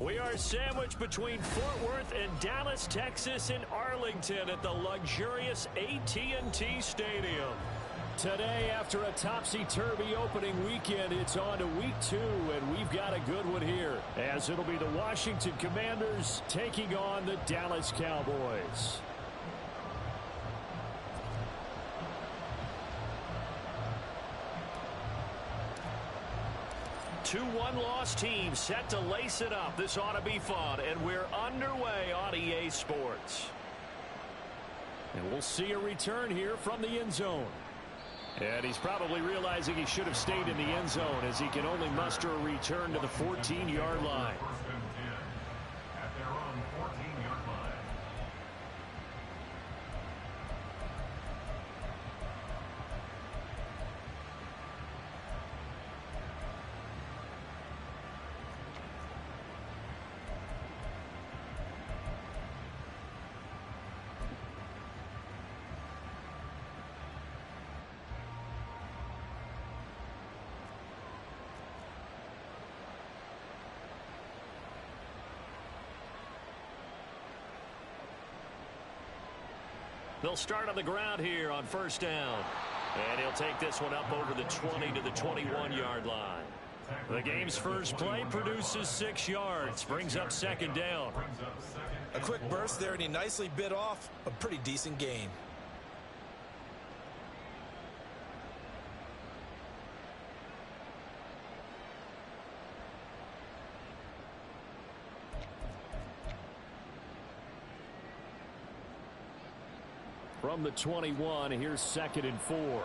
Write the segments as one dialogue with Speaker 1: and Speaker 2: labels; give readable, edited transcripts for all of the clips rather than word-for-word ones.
Speaker 1: We are sandwiched between Fort Worth and Dallas, Texas, and Arlington at the luxurious AT&T Stadium. Today, after a topsy-turvy opening weekend, it's on to week 2, and we've got a good one here, as it'll be the Washington Commanders taking on the Dallas Cowboys. 2-1 loss team set to lace it up. This ought to be fun, and we're underway on EA Sports. And we'll see a return here from the end zone. And he's probably realizing he should have stayed in the end zone, as he can only muster a return to the 14-yard line.
Speaker 2: At their own 14-yard line.
Speaker 1: They'll start on the ground here on first down. And he'll take this one up over the 20 to the 21-yard line. The game's first play produces 6 yards, brings up second down.
Speaker 3: A quick burst there, and he nicely bit off a pretty decent gain.
Speaker 1: From the 21, here's 2nd and 4.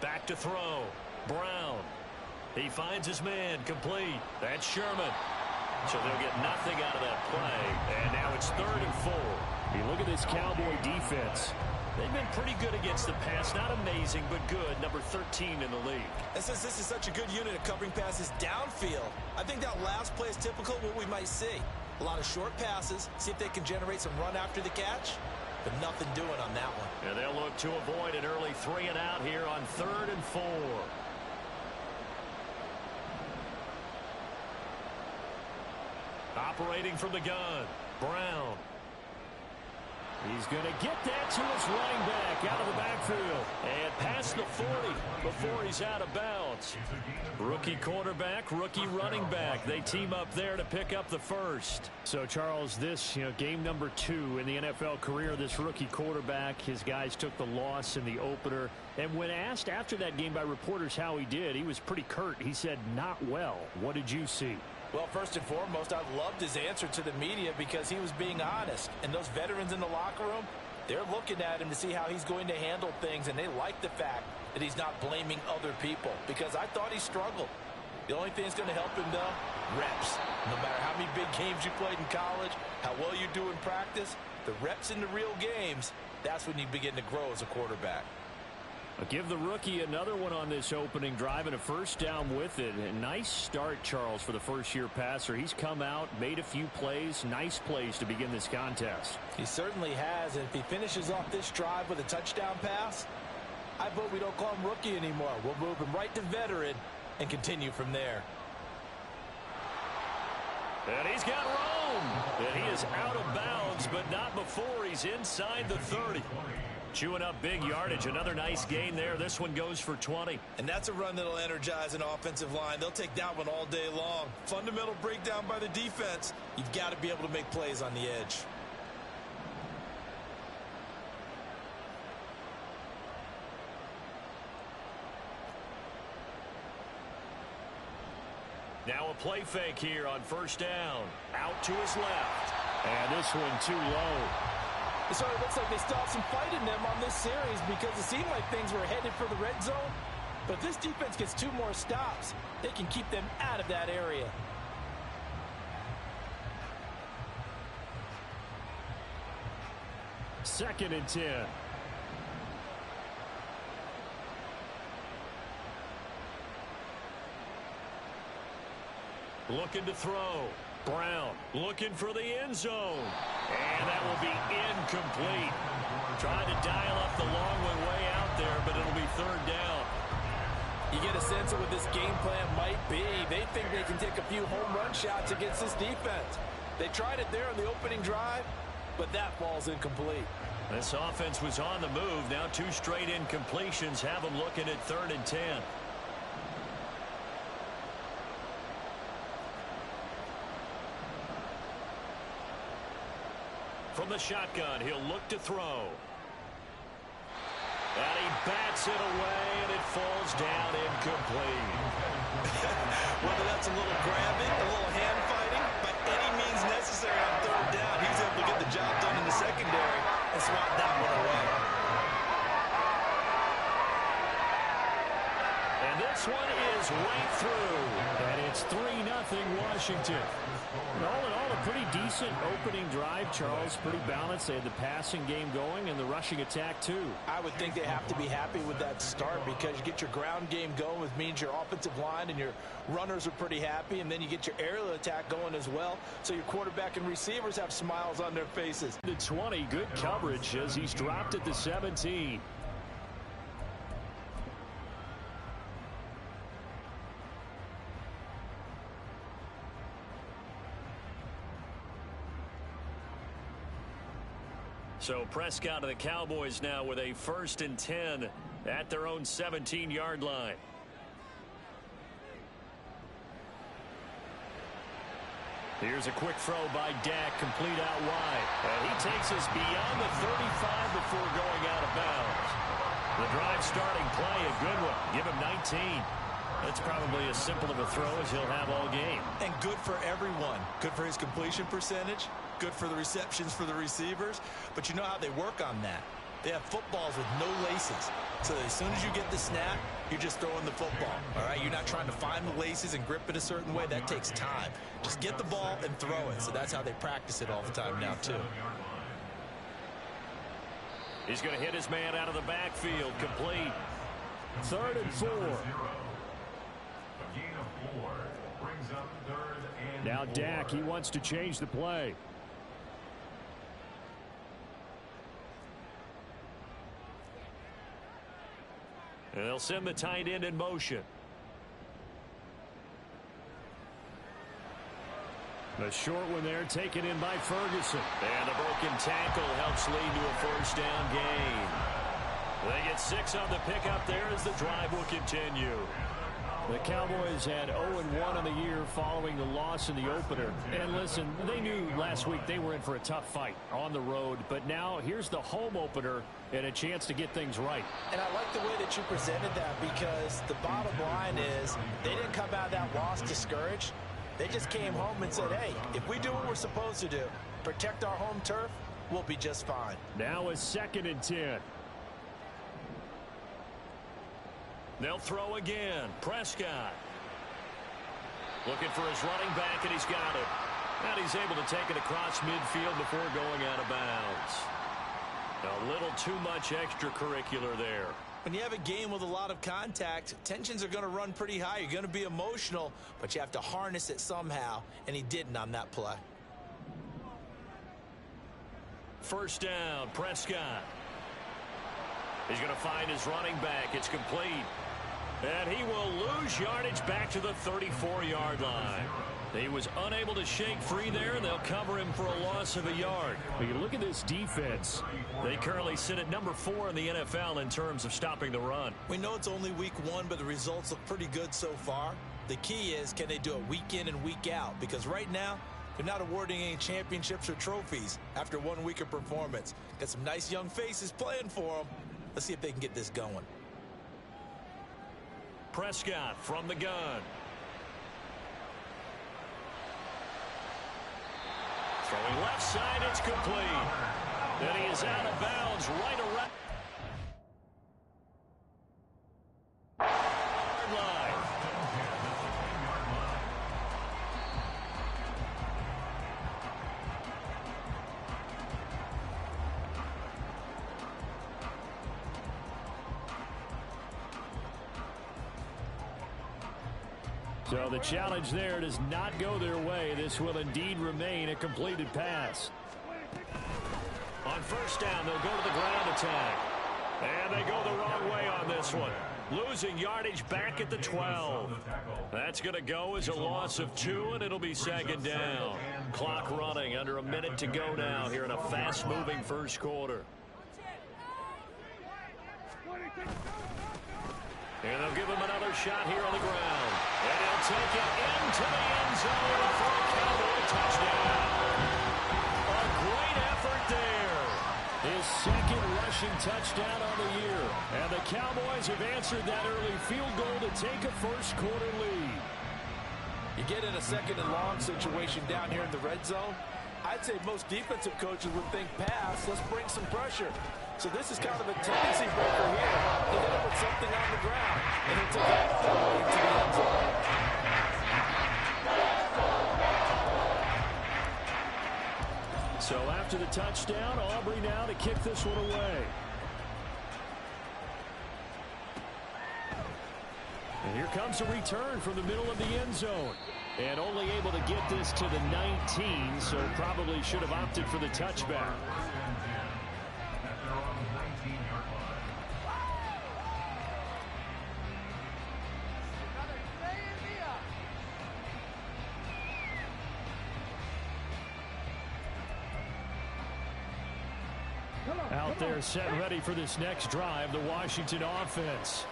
Speaker 1: Back to throw. Brown. He finds his man, complete. That's Sherman. So they'll get nothing out of that play. And now it's 3rd and 4. You look at this Cowboy defense. They've been pretty good against the pass. Not amazing, but good. Number 13 in the league.
Speaker 3: And since this is such a good unit of covering passes downfield, I think that last play is typical of what we might see. A lot of short passes, see if they can generate some run after the catch, but nothing doing on that one.
Speaker 1: And they'll look to avoid an early 3-and-out here on 3rd and 4. Operating from the gun, Brown. He's going to get that to his running back out of the backfield. And past the 40 before he's out of bounds. Rookie quarterback, rookie running back. They team up there to pick up the first. So, Charles, this, game number 2 in the NFL career, this rookie quarterback, his guys took the loss in the opener. And when asked after that game by reporters how he did, he was pretty curt. He said, not well. What did you see?
Speaker 3: Well, first and foremost, I loved his answer to the media because he was being honest. And those veterans in the locker room, they're looking at him to see how he's going to handle things, and they like the fact that he's not blaming other people, because I thought he struggled. The only thing that's going to help him, though, reps. No matter how many big games you played in college, how well you do in practice, the reps in the real games, that's when you begin to grow as a quarterback.
Speaker 1: I'll give the rookie another one on this opening drive and a first down with it. A nice start, Charles, for the first-year passer. He's come out, made a few plays, nice plays to begin this contest.
Speaker 3: He certainly has, and if he finishes off this drive with a touchdown pass, I vote we don't call him rookie anymore. We'll move him right to veteran and continue from there.
Speaker 1: And he's got room. And he is out of bounds, but not before he's inside the 30. Chewing up big yardage. Another nice gain there. This one goes for 20.
Speaker 3: And that's a run that'll energize an offensive line. They'll take that one all day long. Fundamental breakdown by the defense. You've got to be able to make plays on the edge.
Speaker 1: Now a play fake here on first down. Out to his left. And this one too low.
Speaker 3: It sort of looks like they still have some fight in them on this series, because it seemed like things were headed for the red zone. But if this defense gets 2 more stops, they can keep them out of that area.
Speaker 1: Second and 10. Looking to throw. Brown looking for the end zone. And that will be incomplete. Trying to dial up the long way out there, but it'll be third down.
Speaker 3: You get a sense of what this game plan might be. They think they can take a few home run shots against this defense. They tried it there on the opening drive, but that ball's incomplete.
Speaker 1: This offense was on the move. Now 2 straight incompletions have them looking at 3rd and 10. From the shotgun, he'll look to throw. And he bats it away, and it falls down incomplete.
Speaker 3: Whether that's a little grabbing, a little hand fighting, by any means necessary on 3rd down, he was able to get the job done in the secondary and swat that one away.
Speaker 1: And this one is right through. And it's 3-0 Washington. And all in all, a pretty decent opening drive, Charles. Pretty balanced. They had the passing game going and the rushing attack, too.
Speaker 3: I would think they have to be happy with that start because you get your ground game going, which means your offensive line and your runners are pretty happy, and then you get your aerial attack going as well, so your quarterback and receivers have smiles on their faces.
Speaker 1: The 20, good coverage as he's dropped at the 17. So Prescott of the Cowboys now with a 1st and 10 at their own 17-yard line. Here's a quick throw by Dak, complete out wide. And he takes us beyond the 35 before going out of bounds. The drive starting play, a good one. Give him 19. That's probably as simple of a throw as he'll have all game.
Speaker 3: And good for everyone. Good for his completion percentage. Good for the receptions for the receivers. But you know how they work on that. They have footballs with no laces. So as soon as you get the snap, you're just throwing the football. All right, you're not trying to find the laces and grip it a certain way. That takes time. Just get the ball and throw it. So that's how they practice it all the time now, too.
Speaker 1: He's going to hit his man out of the backfield. Complete. 3rd and 4. Now Dak, he wants to change the play. And they'll send the tight end in motion. The short one there taken in by Ferguson. And the broken tackle helps lead to a 1st down gain. They get 6 on the pickup there as the drive will continue. The Cowboys had 0-1 in the year following the loss in the opener. And listen, they knew last week they were in for a tough fight on the road. But now here's the home opener and a chance to get things right.
Speaker 3: And I like the way that you presented that because the bottom line is they didn't come out of that loss discouraged. They just came home and said, hey, if we do what we're supposed to do, protect our home turf, we'll be just fine.
Speaker 1: Now a 2nd and 10. They'll throw again. Prescott looking for his running back, and he's got it. And he's able to take it across midfield before going out of bounds. A little too much extracurricular there.
Speaker 3: When you have a game with a lot of contact, tensions are going to run pretty high. You're going to be emotional, but you have to harness it somehow, and he didn't on that play.
Speaker 1: 1st down, Prescott. He's going to find his running back. It's complete. And he will lose yardage back to the 34-yard line. He was unable to shake free there, and they'll cover him for a loss of a yard. But you look at this defense. They currently sit at number 4 in the NFL in terms of stopping the run.
Speaker 3: We know it's only week 1, but the results look pretty good so far. The key is, can they do it week in and week out? Because right now, they're not awarding any championships or trophies after 1 week of performance. Got some nice young faces playing for them. Let's see if they can get this going.
Speaker 1: Prescott from the gun. Throwing left side, it's complete. And he is out of bounds right around. So the challenge there does not go their way. This will indeed remain a completed pass. On first down, they'll go to the ground attack. And they go the wrong way on this one. Losing yardage back at the 12. That's going to go as a loss of 2, and it'll be second down. Clock running, under a minute to go now here in a fast-moving first quarter. And they'll give him another shot here on the ground. And he'll take it into the end zone for a Cowboy touchdown. A great effort there. His second rushing touchdown on the year. And the Cowboys have answered that early field goal to take a first quarter lead.
Speaker 3: You get in a second and long situation down here in the red zone. I'd say most defensive coaches would think pass. Let's bring some pressure. So this is kind of a tendency breaker here. They got to put something on the ground. And he'll take it all the way into the end zone.
Speaker 1: So after the touchdown, Aubrey now to kick this one away. And here comes a return from the middle of the end zone. And only able to get this to the 19, so probably should have opted for the touchback. Out there set ready for this next drive, the Washington offense.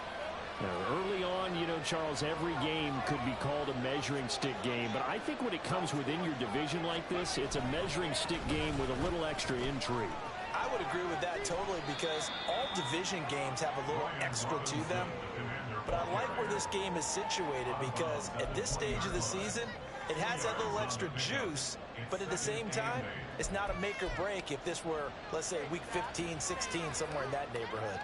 Speaker 1: Now, early on, you know, Charles, every game could be called a measuring stick game. But I think when it comes within your division like this, it's a measuring stick game with a little extra intrigue.
Speaker 3: I would agree with that totally because all division games have a little extra to them. But I like where this game is situated because at this stage of the season, it has that little extra juice. But at the same time, it's not a make or break if this were, let's say, week 15, 16, somewhere in that neighborhood.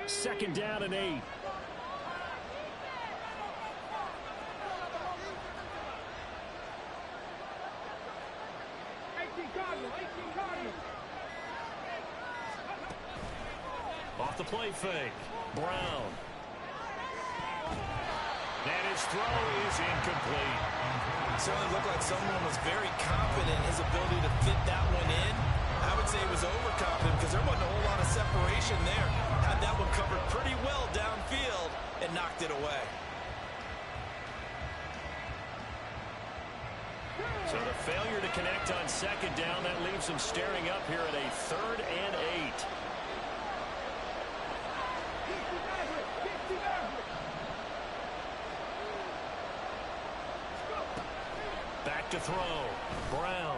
Speaker 1: Second down and 8. Off the play fake. Brown. And his throw is incomplete.
Speaker 3: It certainly looked like someone was very confident in his ability to fit that one in. I would say he was overconfident because there wasn't a whole lot of separation there. Had that one covered pretty well downfield and knocked it away.
Speaker 1: So the failure to connect on second down, that leaves him staring up here at a 3rd and 8. Back to throw. Brown.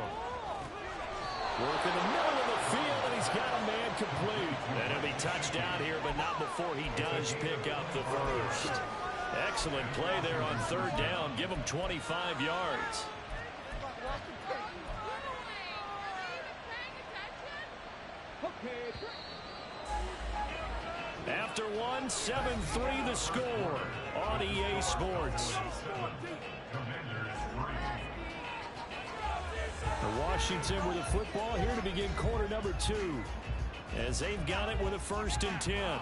Speaker 1: Work in the middle of the field, and he's got a man complete. And he'll be touched down here, but not before he does pick up the first. Excellent play there on 3rd down. Give him 25 yards. After one, 7-3 the score on EA Sports. Washington with the football here to begin quarter number 2 as they've got it with a 1st and 10.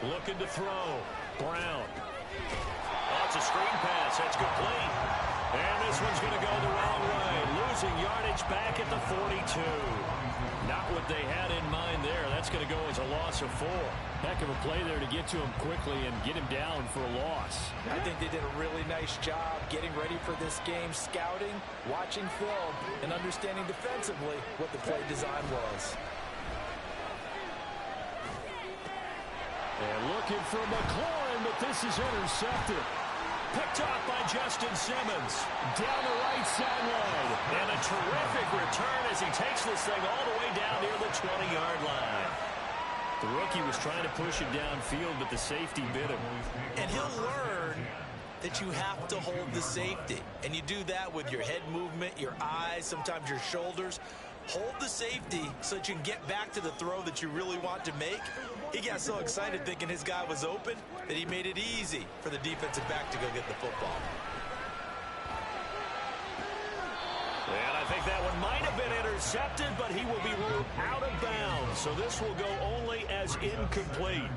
Speaker 1: Looking to throw. Brown. Oh, it's a screen pass. That's complete. And this one's going to go the wrong way. Losing yardage back at the 42. Not what they had in mind there. That's going to go as a loss of 4. Heck of a play there to get to him quickly and get him down for a loss.
Speaker 3: I think they did a really nice job getting ready for this game, scouting, watching film, and understanding defensively what the play design was.
Speaker 1: And looking for McLaurin, but this is intercepted. Picked off by Justin Simmons. Down the right sideline. And a terrific return as he takes this thing all the way down near the 20-yard line. The rookie was trying to push it downfield, but the safety bit him.
Speaker 3: And he'll learn that you have to hold the safety. And you do that with your head movement, your eyes, sometimes your shoulders. Hold the safety so that you can get back to the throw that you really want to make. He got so excited thinking his guy was open that he made it easy for the defensive back to go get the football.
Speaker 1: And I think that one might have been intercepted, but he will be ruled out of bounds. So this will go only as incomplete.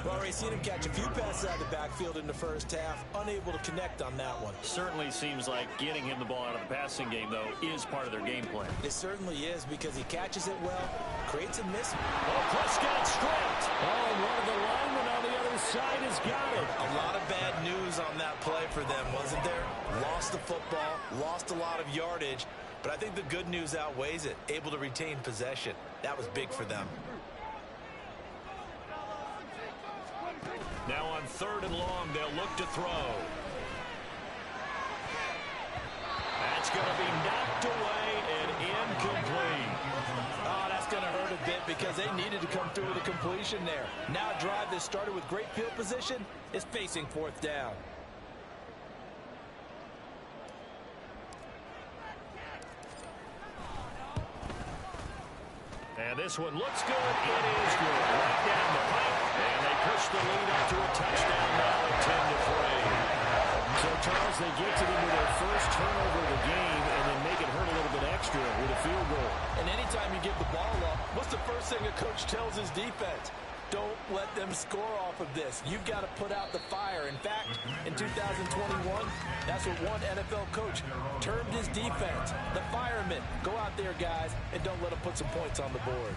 Speaker 3: We've already seen him catch a few passes out of the backfield in the first half, unable to connect on that one.
Speaker 1: Certainly seems like getting him the ball out of the passing game, though, is part of their game plan.
Speaker 3: It certainly is because he catches it well, creates a miss.
Speaker 1: Oh, Prescott stripped. Oh, and one of the linemen on the other side has got it.
Speaker 3: A lot of bad news on that play for them, wasn't there? Lost the football, lost a lot of yardage, but I think the good news outweighs it. Able to retain possession. That was big for them.
Speaker 1: Now on 3rd and long, they'll look to throw. That's going to be knocked away and incomplete.
Speaker 3: Oh, that's going to hurt a bit because they needed to come through with a completion there. Now a drive that started with great field position is facing 4th down.
Speaker 1: And this one looks good. It is good. Right down the pipe. And they push the lead up to a touchdown now at 10-3. So, Charles, they get to them with their first turnover of the game and then make it hurt a little bit extra with a field goal.
Speaker 3: And anytime you give the ball up, what's the first thing a coach tells his defense? Don't let them score off of this. You've got to put out the fire. In fact, in 2021, that's what one NFL coach termed his defense. The firemen. Go out there, guys, and don't let them put some points on the board.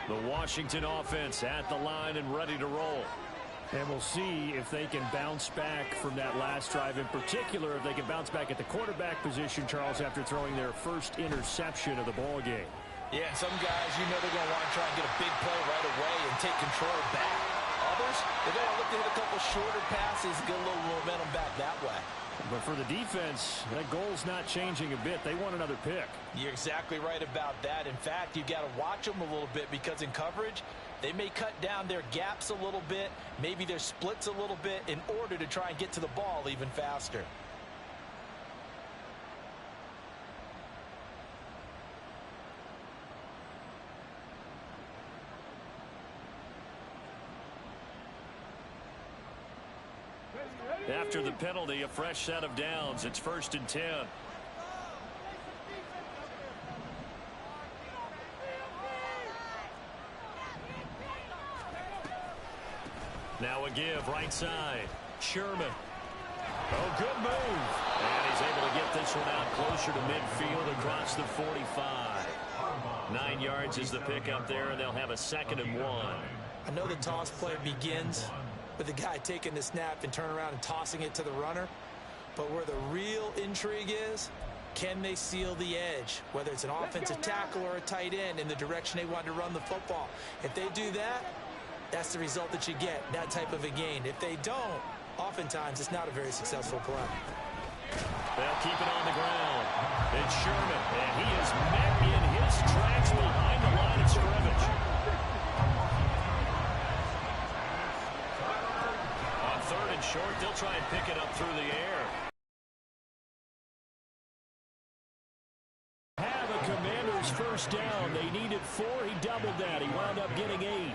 Speaker 1: The Washington offense at the line and ready to roll. And we'll see if they can bounce back from that last drive. In particular, if they can bounce back at the quarterback position, Charles, after throwing their first interception of the ball game.
Speaker 3: Yeah, some guys, you know they're going to want to try and get a big play right away and take control back. Others, they're going to look to hit a couple shorter passes, get a little momentum back that way.
Speaker 1: But for the defense, that goal's not changing a bit. They want another pick.
Speaker 3: You're exactly right about that. In fact, you've got to watch them a little bit because in coverage, they may cut down their gaps a little bit, maybe their splits a little bit in order to try and get to the ball even faster.
Speaker 1: After the penalty, a fresh set of downs. It's 1st and 10. Now a give, right side. Sherman. Oh, good move. And he's able to get this one out closer to midfield across the 45. 9 yards is the pickup there, and they'll have a 2nd and 1.
Speaker 3: I know the toss play begins with the guy taking the snap and turn around and tossing it to the runner. But where the real intrigue is, can they seal the edge, whether it's an offensive tackle or a tight end in the direction they want to run the football? If they do that, that's the result that you get, that type of a gain. If they don't, oftentimes it's not a very successful play.
Speaker 1: They'll keep it on the ground. It's Sherman, and he is met in his tracks behind the line of scrimmage. On 3rd and short, they'll try and pick it up through the air. Have a Commander's first down. They needed 4. He doubled that. He wound up getting 8.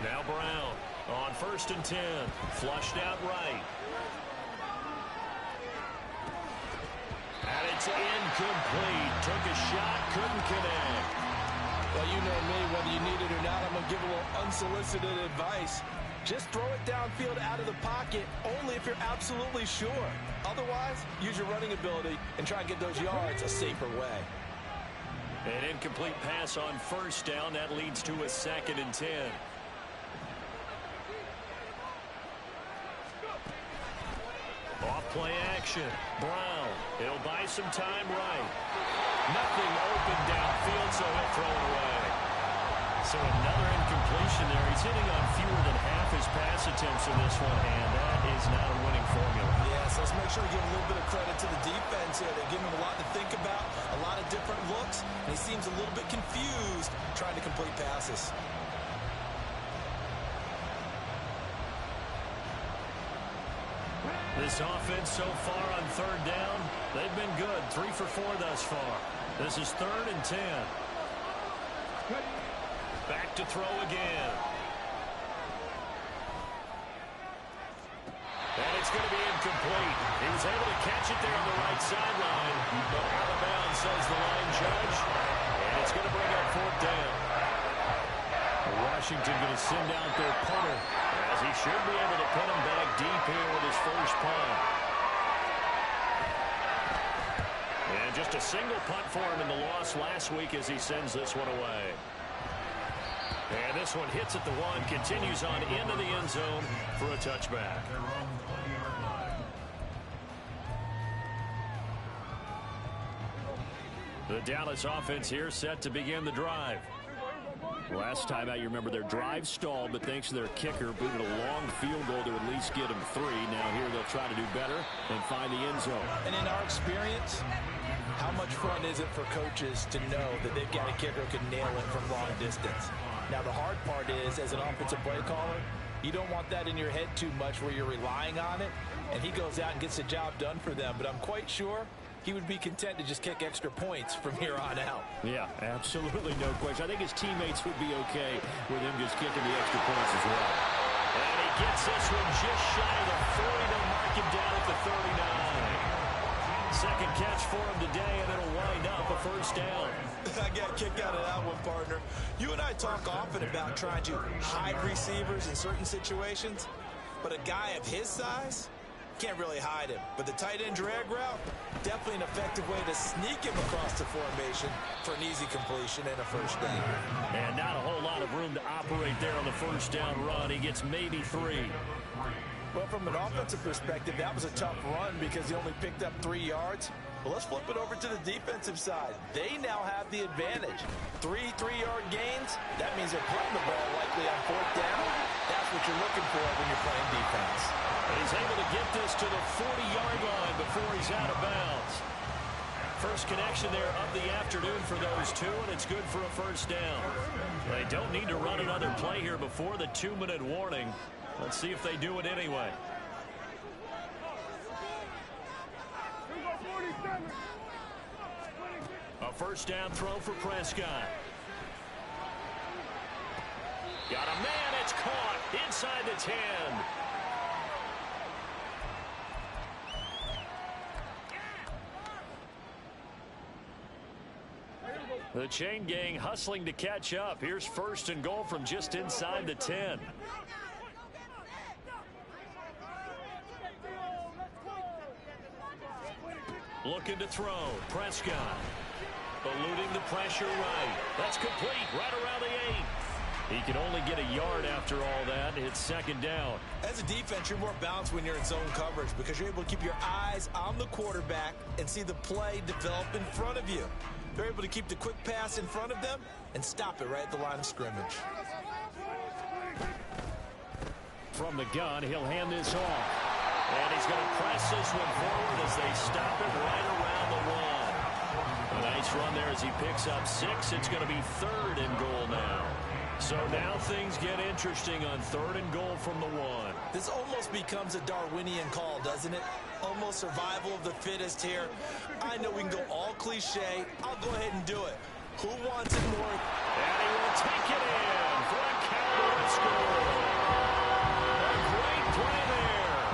Speaker 1: Now Brown on 1st and 10. Flushed out right. And it's incomplete. Took a shot, couldn't connect.
Speaker 3: Well, you know me, whether you need it or not, I'm going to give a little unsolicited advice. Just throw it downfield out of the pocket, only if you're absolutely sure. Otherwise, use your running ability and try and get those yards a safer way.
Speaker 1: An incomplete pass on 1st down. That leads to a 2nd and 10. Off play action. Brown. He'll buy some time right. Nothing open downfield, so he'll throw it away. So another incompletion there. He's hitting on fewer than half his pass attempts in this one, and that is not a winning formula.
Speaker 3: Yes, let's make sure we give a little bit of credit to the defense here. They're giving him a lot to think about, a lot of different looks, and he seems a little bit confused trying to complete passes.
Speaker 1: This offense so far on third down, they've been good. 3 for 4 thus far. This is 3rd and 10. Back to throw again. And it's going to be incomplete. He was able to catch it there on the right sideline, but out of bounds, says the line judge. And it's going to bring up 4th down. Washington going to send out their punter, as he should be able to put him back deep here with his first punt. And just a single punt for him in the loss last week as he sends this one away. And this one hits at the 1, continues on into the end zone for a touchback. The Dallas offense here set to begin the drive. Last time out, you remember their drive stalled, but thanks to their kicker, booted a long field goal to at least get them 3. Now here they'll try to do better and find the end zone.
Speaker 3: And in our experience, how much fun is it for coaches to know that they've got a kicker who can nail it from long distance? Now, the hard part is, as an offensive play caller, you don't want that in your head too much where you're relying on it, and he goes out and gets the job done for them. But I'm quite sure he would be content to just kick extra points from here on out.
Speaker 1: Yeah, absolutely no question. I think his teammates would be okay with him just kicking the extra points as well. And he gets this one just shy of the 40 to mark him down at the 39. Second catch for him today, and it'll wind up a first down.
Speaker 3: I got a kick out of that one, partner. You and I talk often about trying to hide receivers in certain situations, but a guy of his size can't really hide him. But the tight end drag route, definitely an effective way to sneak him across the formation for an easy completion and a first down.
Speaker 1: And not a whole lot of room to operate there on the first down run. He gets maybe 3.
Speaker 3: Well, from an offensive perspective, that was a tough run because he only picked up 3 yards. Well, let's flip it over to the defensive side. They now have the advantage. 3 3-yard gains, that means they're putting the ball likely on 4th down. That's what you're looking for when you're playing defense.
Speaker 1: And he's able to get this to the 40-yard line before he's out of bounds. First connection there of the afternoon for those two, and it's good for a first down. They don't need to run another play here before the 2-minute warning. Let's see if they do it anyway. A first down throw for Prescott. Got a man, it's caught inside the 10. The chain gang hustling to catch up. Here's 1st and goal from just inside the 10. Looking to throw. Prescott eluding the pressure right. That's complete right around the 8. He can only get a yard after all that. It's 2nd down.
Speaker 3: As a defense, you're more balanced when you're in zone coverage because you're able to keep your eyes on the quarterback and see the play develop in front of you. They're able to keep the quick pass in front of them and stop it right at the line of scrimmage.
Speaker 1: From the gun, he'll hand this off. And he's going to press this one forward as they stop it right around the 1. A nice run there as he picks up 6. It's going to be 3rd and goal now. So now things get interesting on 3rd and goal from the 1.
Speaker 3: This almost becomes a Darwinian call, doesn't it? Almost survival of the fittest here. I know we can go all cliche. I'll go ahead and do it. Who wants it more?
Speaker 1: And he will take it in for a Cowboys score. A great play there.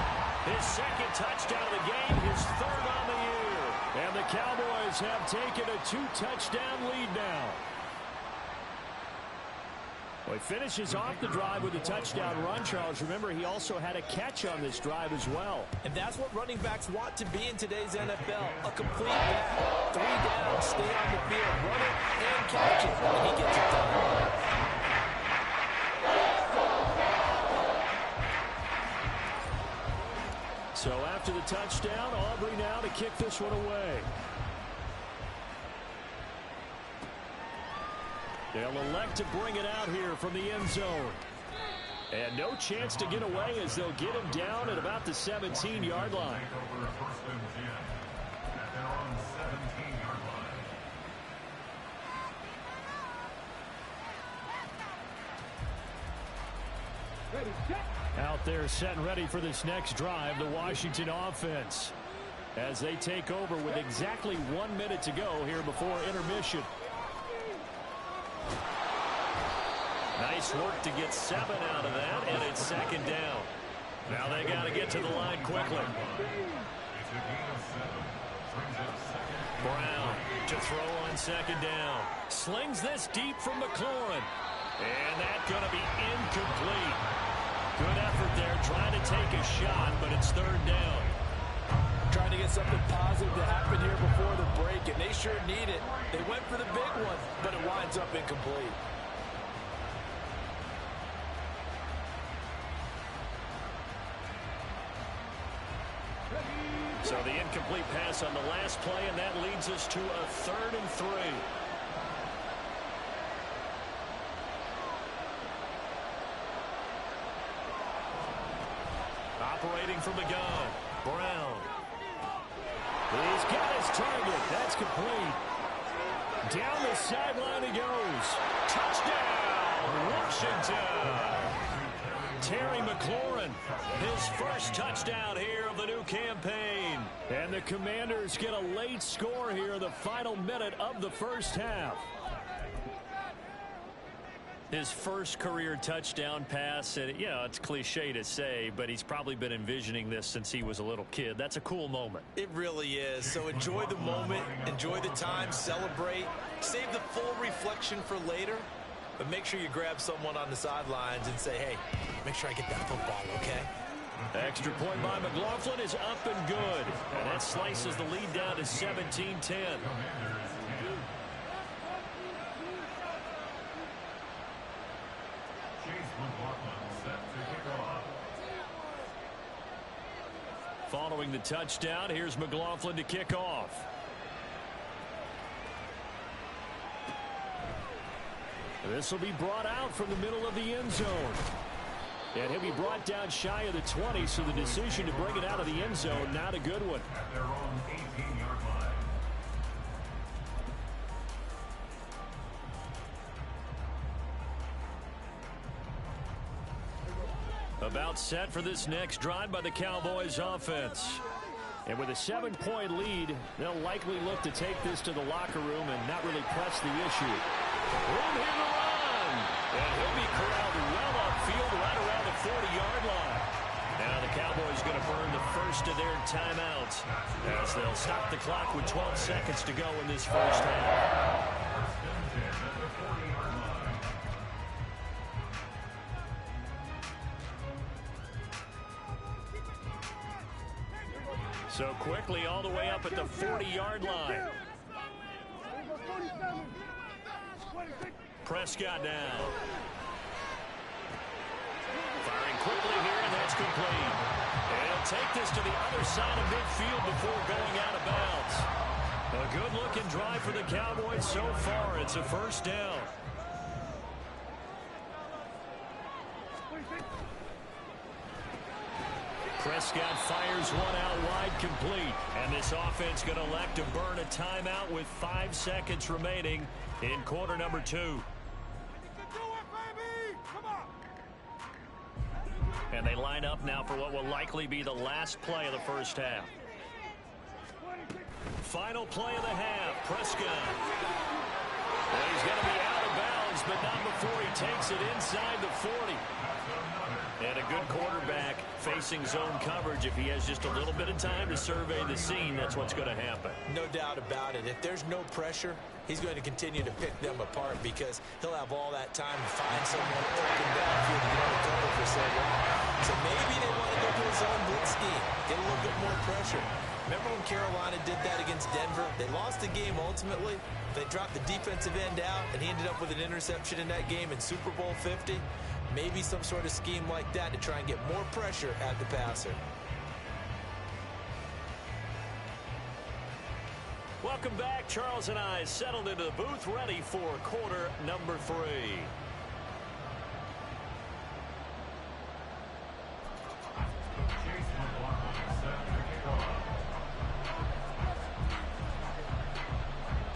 Speaker 1: His 2nd touchdown of the game, his 3rd on the year. And the Cowboys have taken a 2-touchdown lead now. Well, he finishes off the drive with a touchdown run, Charles. Remember, he also had a catch on this drive as well.
Speaker 3: And that's what running backs want to be in today's NFL. A complete back. 3 down, stay on the field, run it, and catch it. And he gets it done.
Speaker 1: So after the touchdown, Aubrey now to kick this one away. They'll elect to bring it out here from the end zone. And no chance to get away as they'll get him down at about the 17-yard line. Out there set and ready for this next drive, the Washington offense, as they take over with exactly 1 minute to go here before intermission. Nice work to get 7 out of that, and it's second down. Now they got to get to the line quickly. Brown to throw on second down. Slings this deep from McLaurin. And that's going to be incomplete. Good effort there trying to take a shot, but it's third down.
Speaker 3: Trying to get something positive to happen here before the break, and they sure need it. They went for the big one, but it winds up incomplete.
Speaker 1: So the incomplete pass on the last play, and that leads us to a 3rd and 3. Operating from the gun, Brown. He's got his target. That's complete. Down the sideline he goes. Touchdown, Washington. Terry McLaurin, his first touchdown here of the new campaign. And the Commanders get a late score here in the final minute of the first half. His first career touchdown pass, and you know, it's cliche to say, but he's probably been envisioning this since he was a little kid. That's a cool moment.
Speaker 3: It really is. So enjoy the moment, enjoy the time, celebrate, save the full reflection for later, but make sure you grab someone on the sidelines and say, hey, make sure I get that football, okay?
Speaker 1: Extra point by McLaughlin is up and good, and that slices the lead down to 17-10. Following the touchdown, here's McLaughlin to kick off. This will be brought out from the middle of the end zone. And he'll be brought down shy of the 20, so the decision to bring it out of the end zone, not a good one.
Speaker 2: At their own 18-yard line.
Speaker 1: About set for this next drive by the Cowboys offense. And with a 7-point lead, they'll likely look to take this to the locker room and not really press the issue. Room here to run. And he'll be corralled well upfield right around the 40-yard line. Now the Cowboys going to burn the first of their timeouts as they'll stop the clock with 12 seconds to go in this first half. So quickly all the way up at the 40-yard line. Prescott now. Firing quickly here, and that's complete. And he'll take this to the other side of midfield before going out of bounds. A good-looking drive for the Cowboys so far. It's a first down. Prescott fires one out wide, complete. And this offense going to elect to burn a timeout with 5 seconds remaining in quarter number 2. And they line up now for what will likely be the last play of the first half. Final play of the half, Prescott. Well, he's going to be out of bounds, but not before he takes it inside the 40. And a good quarterback facing zone coverage. If he has just a little bit of time to survey the scene, that's what's going to happen.
Speaker 3: No doubt about it. If there's no pressure, he's going to continue to pick them apart because he'll have all that time to find someone open downfield to get on the cover for so long. So maybe they want to go to a zone blitz scheme, get a little bit more pressure. Remember when Carolina did that against Denver? They lost the game ultimately. They dropped the defensive end out, and he ended up with an interception in that game in Super Bowl 50. Maybe some sort of scheme like that to try and get more pressure at the passer.
Speaker 1: welcome back. Charles and I settled into the booth, ready for quarter number 3.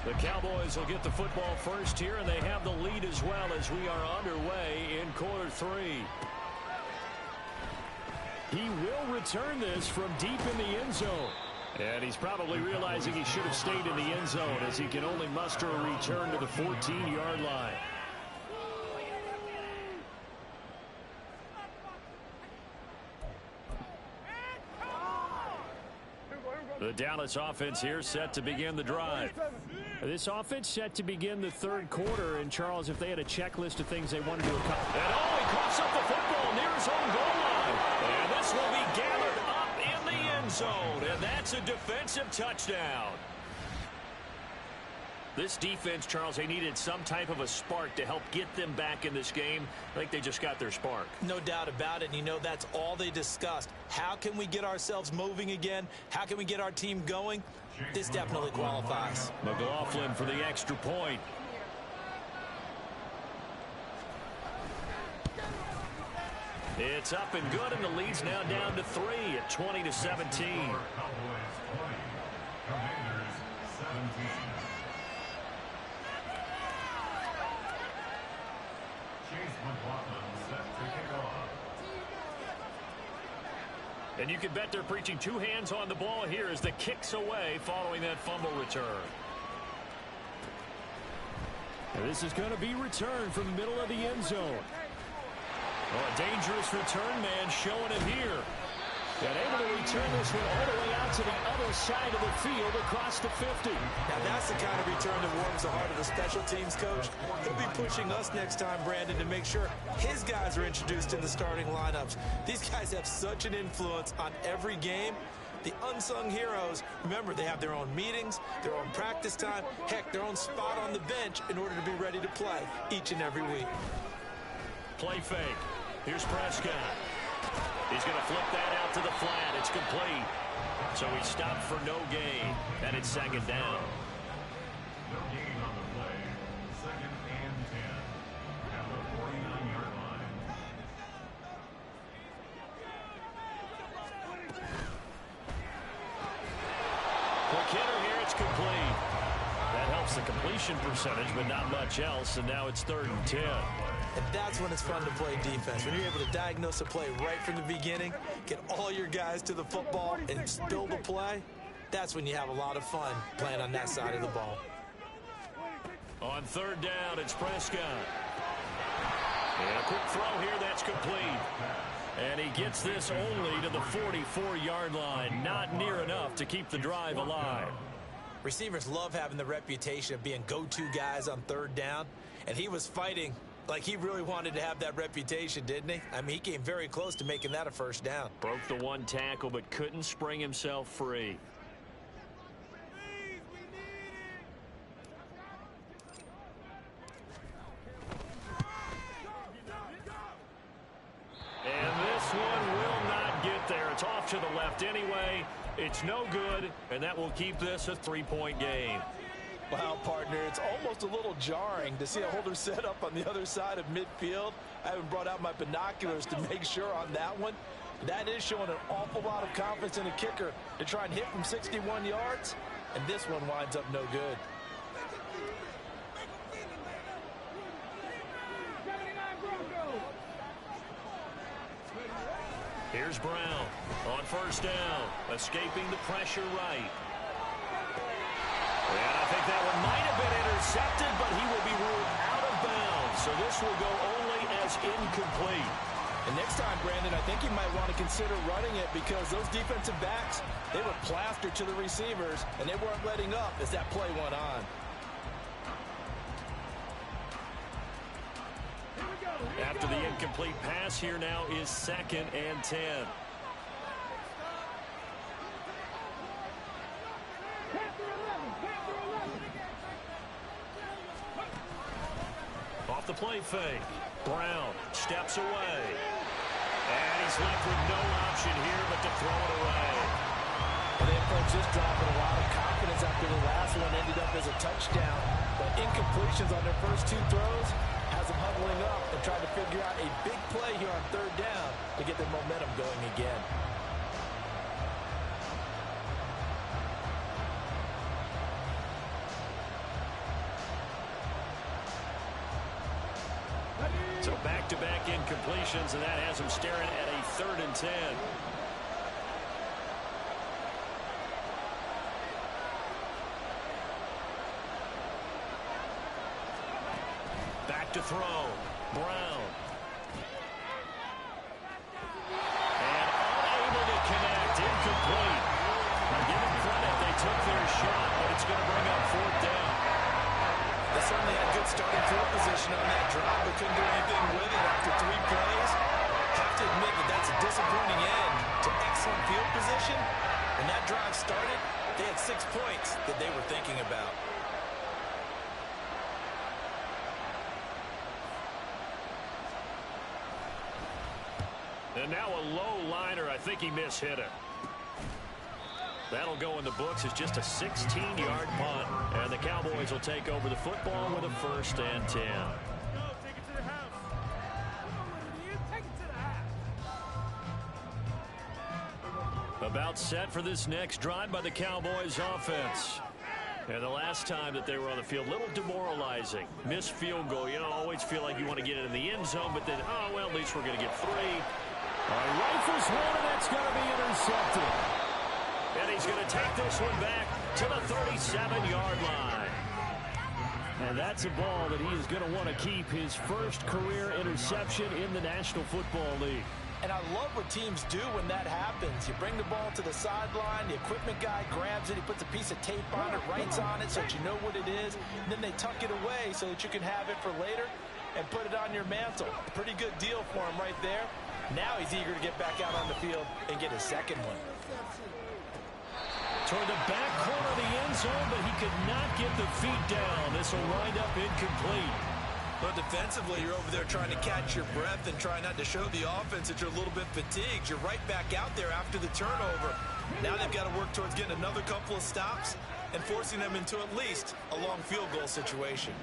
Speaker 1: The Cowboys will get the football first here, and they have the lead as well as we are underway in quarter 3. He will return this from deep in the end zone. And he's probably realizing he should have stayed in the end zone as he can only muster a return to the 14-yard line. The Dallas offense here set to begin the drive. This offense set to begin the third quarter. And, Charles, if they had a checklist of things they wanted to accomplish. And, he coughs up the football near his own goal line. And this will be gathered up in the end zone. And that's a defensive touchdown. This defense, Charles, they needed some type of a spark to help get them back in this game. I think they just got their spark. No doubt about it. And, that's all they discussed. How can we get ourselves moving again? How can we get our team going? This definitely qualifies. McLaughlin for the extra point. It's up and good, and the lead's now down to 3 at 20-17. And you can bet they're preaching 2 hands on the ball here as the kick's away following that fumble return. And this is going to be returned from the middle of the end zone. A dangerous return man showing it here. And able to return this one all the way out to the other side of the field across the 50. Now that's the kind of return that warms the heart of the special teams coach. He'll be pushing us next time, Brandon, to make sure his guys are introduced in the starting lineups. These guys have such an influence on every game. The unsung heroes, remember, they have their own meetings, their own practice time, heck, their own spot on the bench in order to be ready to play each and every week. Play fake. Here's Prescott. He's going to flip that out to the flat. It's complete. So he stopped for no gain. And it's second down.
Speaker 2: No gain on the play. 2nd and 10. At the 49-yard line.
Speaker 1: Quick hitter here. It's complete. That helps the completion percentage, but not much else. And now it's 3rd and 10. And that's when it's fun to play defense. When you're able to diagnose a play right from the beginning, get all your guys to the football, and build the play, that's when you have a lot of fun playing on that side of the ball. On 3rd down, it's Prescott. And a quick throw here, that's complete. And he gets this only to the 44-yard line. Not near enough to keep the drive alive. Receivers love having the reputation of being go-to guys on 3rd down, and he was fighting like he really wanted to have that reputation, didn't he? I mean, he came very close to making that a 1st down. Broke the 1 tackle, but couldn't spring himself free. And this one will not get there. It's off to the left anyway. It's no good, and that will keep this a 3-point game. Wow, partner, it's almost a little jarring to see a holder set up on the other side of midfield. I haven't brought out my binoculars to make sure on that one. That is showing an awful lot of confidence in a kicker to try and hit from 61 yards, and this one winds up no good. Here's Brown on 1st down, escaping the pressure right. And I think that one might have been intercepted, but he will be ruled out of bounds. So this will go only as incomplete. And next time, Brandon, I think you might want to consider running it because those defensive backs, they were plastered to the receivers, and they weren't letting up as that play went on. After the incomplete pass, here now is 2nd and 10. Off the play fake. Brown steps away. And he's left with no option here but to throw it away. And they play
Speaker 3: approach this drive with a lot of confidence after the last one ended up as a touchdown. But incompletions on their first two throws has them huddling up and trying to figure out a big play here on third down to get their momentum going again.
Speaker 1: So back-to-back incompletions, and that has them staring at a 3rd and 10. Back to throw. Brown. And unable to connect. Incomplete. Now give them credit. They took their shot, but it's going to bring up 4th down.
Speaker 3: They certainly had good starting field position on that drive, but couldn't do anything with it after 3 plays. Have to admit that that's a disappointing end to excellent field position. When that drive started, they had 6 points that they were thinking about.
Speaker 1: And now a low liner. I think he mishit it. That'll go in the books as just a 16-yard punt. And the Cowboys will take over the football with a 1st and 10. About set for this next drive by the Cowboys offense. And the last time that they were on the field, a little demoralizing. Missed field goal. You know, always feel like you want to get it in the end zone, but then, oh, well, at least we're going to get 3. Rifles one, and that's going to be intercepted. And he's going to take this one back to the 37-yard line. And that's a ball that he is going to want to keep, his first career interception in the National Football League.
Speaker 3: And I love what teams do when that happens. You bring the ball to the sideline, the equipment guy grabs it, he puts a piece of tape on it, writes on it so that you know what it is, and then they tuck it away so that you can have it for later and put it on your mantle. Pretty good deal for him right there. Now he's eager to get back out on the field and get his second one.
Speaker 1: Toward the back corner of the end zone, but he could not get the feet down. This will wind up incomplete.
Speaker 3: But defensively, you're over there trying to catch your breath and try not to show the offense that you're a little bit fatigued. You're right back out there after the turnover. Now they've got to work towards getting another couple of stops and forcing them into at least a long field goal situation.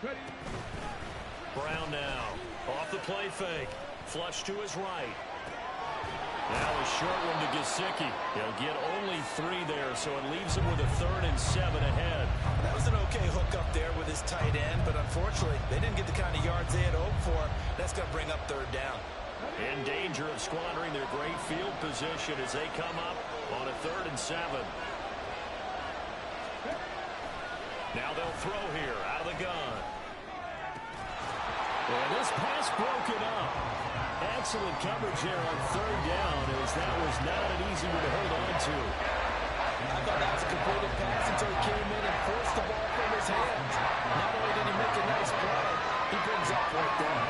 Speaker 1: Brown now. Off the play fake. Flush to his right. Now a short one to Gesicki. He'll get only 3 there, so it leaves him with a 3rd and 7 ahead.
Speaker 3: That was an okay hook up there with his tight end, but unfortunately, they didn't get the kind of yards they had hoped for. That's going to bring up 3rd down.
Speaker 1: In danger of squandering their great field position as they come up on a 3rd and 7. Now they'll throw here out of the gun. And this pass broken up. Excellent coverage here on 3rd down, as that was not an easy one to hold on to.
Speaker 3: I thought that was a completed pass until he came in and forced the ball from his hands. Not only did he make a nice play, he brings up right there.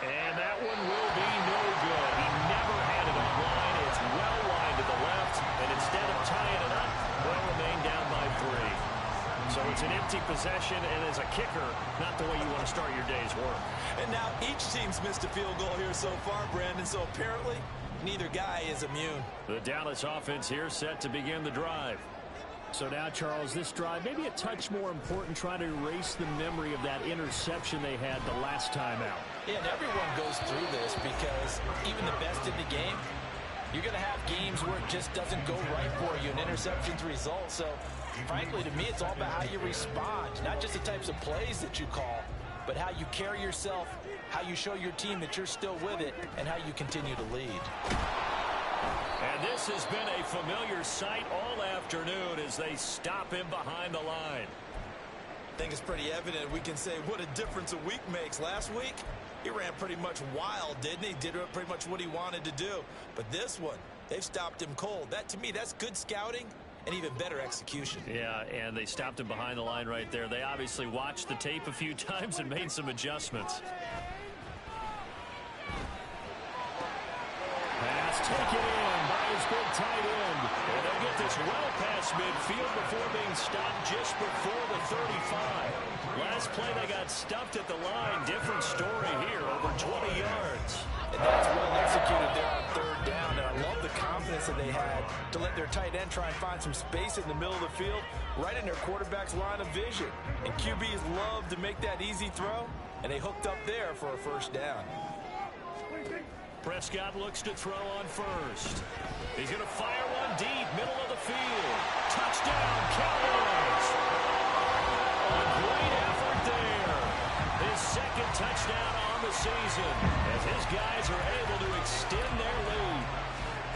Speaker 1: And that one will be no good. He never had it on line. It's well wide to the left, and instead of tying it up, will remain down by 3. So it's an empty possession, and as a kicker, not the way you want to start your day's work.
Speaker 3: And now each team's missed a field goal here so far, Brandon, so apparently neither guy is immune.
Speaker 1: The Dallas offense here set to begin the drive.
Speaker 4: So now, Charles, this drive maybe a touch more important, trying to erase the memory of that interception they had the last time out.
Speaker 3: Yeah, and everyone goes through this because even the best in the game, you're going to have games where it just doesn't go right for you, and interceptions result. So, frankly, to me, it's all about how you respond, not just the types of plays that you call, but how you carry yourself, how you show your team that you're still with it, and how you continue to lead.
Speaker 1: And this has been a familiar sight all afternoon as they stop him behind the line.
Speaker 3: I think it's pretty evident. We can say what a difference a week makes. Last week, he ran pretty much wild, didn't he? Did pretty much what he wanted to do. But this one, they've stopped him cold. That, to me, that's good scouting and even better execution.
Speaker 1: Yeah, and they stopped him behind the line right there. They obviously watched the tape a few times and made some adjustments.
Speaker 4: Pass taken in by his big tight end.
Speaker 1: And they'll get this well past midfield before being stopped just before the 35. Last play they got stuffed at the line. Different story here, over 20 yards.
Speaker 3: And that's well to let their tight end try and find some space in the middle of the field, right in their quarterback's line of vision. And QBs love to make that easy throw, and they hooked up there for a first down.
Speaker 1: Prescott looks to throw on first. He's going to fire one deep, middle of the field. Touchdown, Cowboys! A great effort there. His second touchdown on the season as his guys are able to extend their lead.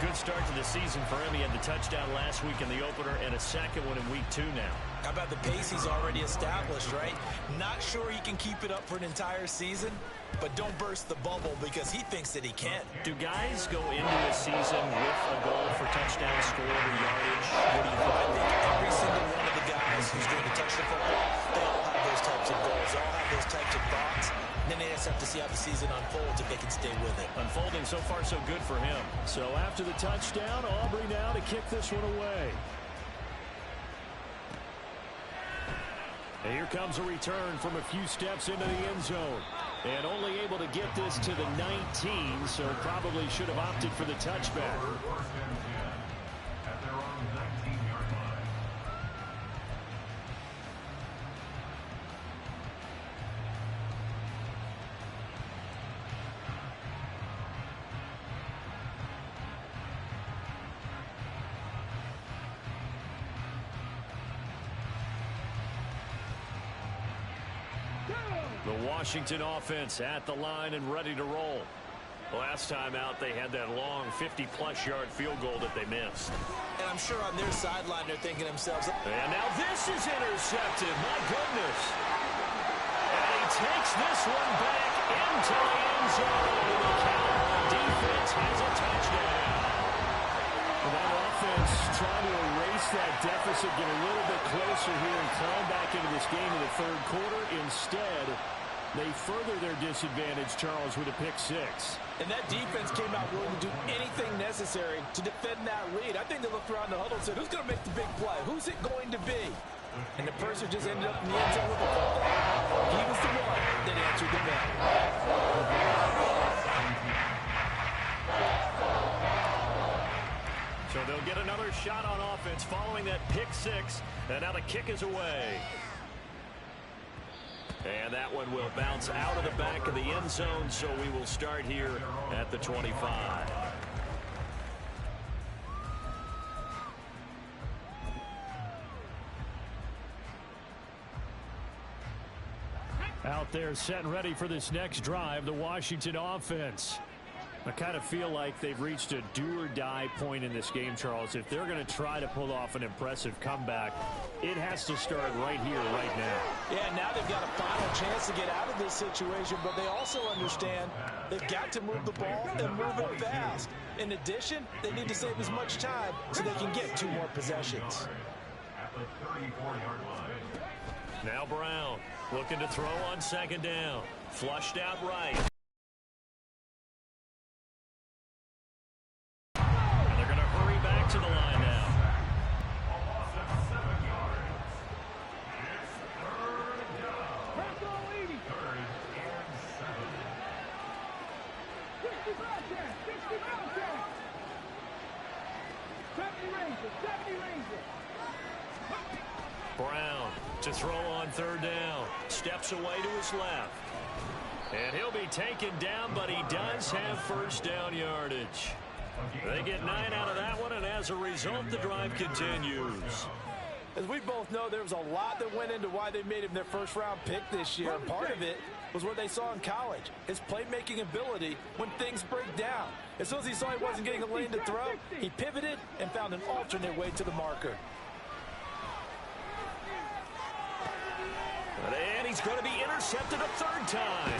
Speaker 1: Good start to the season for him. He had the touchdown last week in the opener and a second one in week 2 now.
Speaker 3: How about the pace he's already established, right? Not sure he can keep it up for an entire season, but don't burst the bubble because he thinks that he can.
Speaker 1: Do guys go into a season with a goal for touchdown score or yardage? What do you think?
Speaker 3: I think every single one of the guys who's going to touch the football, they all have those types of goals. They all have those types of thoughts. And then they just have to see how the season unfolds if they can stay with it.
Speaker 1: Unfolding so far so good for him.
Speaker 4: So after the touchdown, Aubrey now to kick this one away. And here comes a return from a few steps into the end zone. And only able to get this to the 19, so probably should have opted for the touchback.
Speaker 2: First and 10 at their own 19-yard line.
Speaker 1: The Washington offense at the line and ready to roll. Last time out, they had that long 50-plus yard field goal that they missed.
Speaker 3: And I'm sure on their sideline they're thinking to themselves,
Speaker 1: And now this is intercepted. My goodness. And he takes this one back into the end zone. The Cowboy defense has a touchdown.
Speaker 4: Well, that offense trying to erase that deficit, get a little bit closer here and climb back into this game in the third quarter. Instead, they further their disadvantage, Charles, with a pick 6.
Speaker 3: and that defense came out willing to do anything necessary to defend that lead. I think they looked around the huddle and said, who's going to make the big play? Who's it going to be? And the person just ended up in the end zone with the football. He was the one that answered the bell.
Speaker 1: So they'll get another shot on offense following that pick 6. And now the kick is away. And that one will bounce out of the back of the end zone, so we will start here at the 25.
Speaker 4: Out there set and ready for this next drive, the Washington offense. I kind of feel like they've reached a do-or-die point in this game, Charles. If they're going to try to pull off an impressive comeback, it has to start right here, right now.
Speaker 3: Yeah, now they've got a final chance to get out of this situation, but they also understand they've got to move the ball and move it fast. In addition, they need to save as much time so they can get 2 more possessions.
Speaker 2: At the 34-yard line.
Speaker 1: Now Brown looking to throw on second down. Flushed out right. And they're going to hurry back to the line now.
Speaker 2: A loss of 7 yards. It's third down. Third and 7.
Speaker 1: Brown to throw on third down. Steps away to his left. And he'll be taken down, but he does have first down yardage. They get 9 out of that one, and as a result, the drive continues.
Speaker 3: As we both know, there was a lot that went into why they made him their first-round pick this year. And part of it was what they saw in college, his playmaking ability when things break down. As soon as he saw he wasn't getting a lane to throw, he pivoted and found an alternate way to the marker.
Speaker 1: And he's going to be intercepted a third time.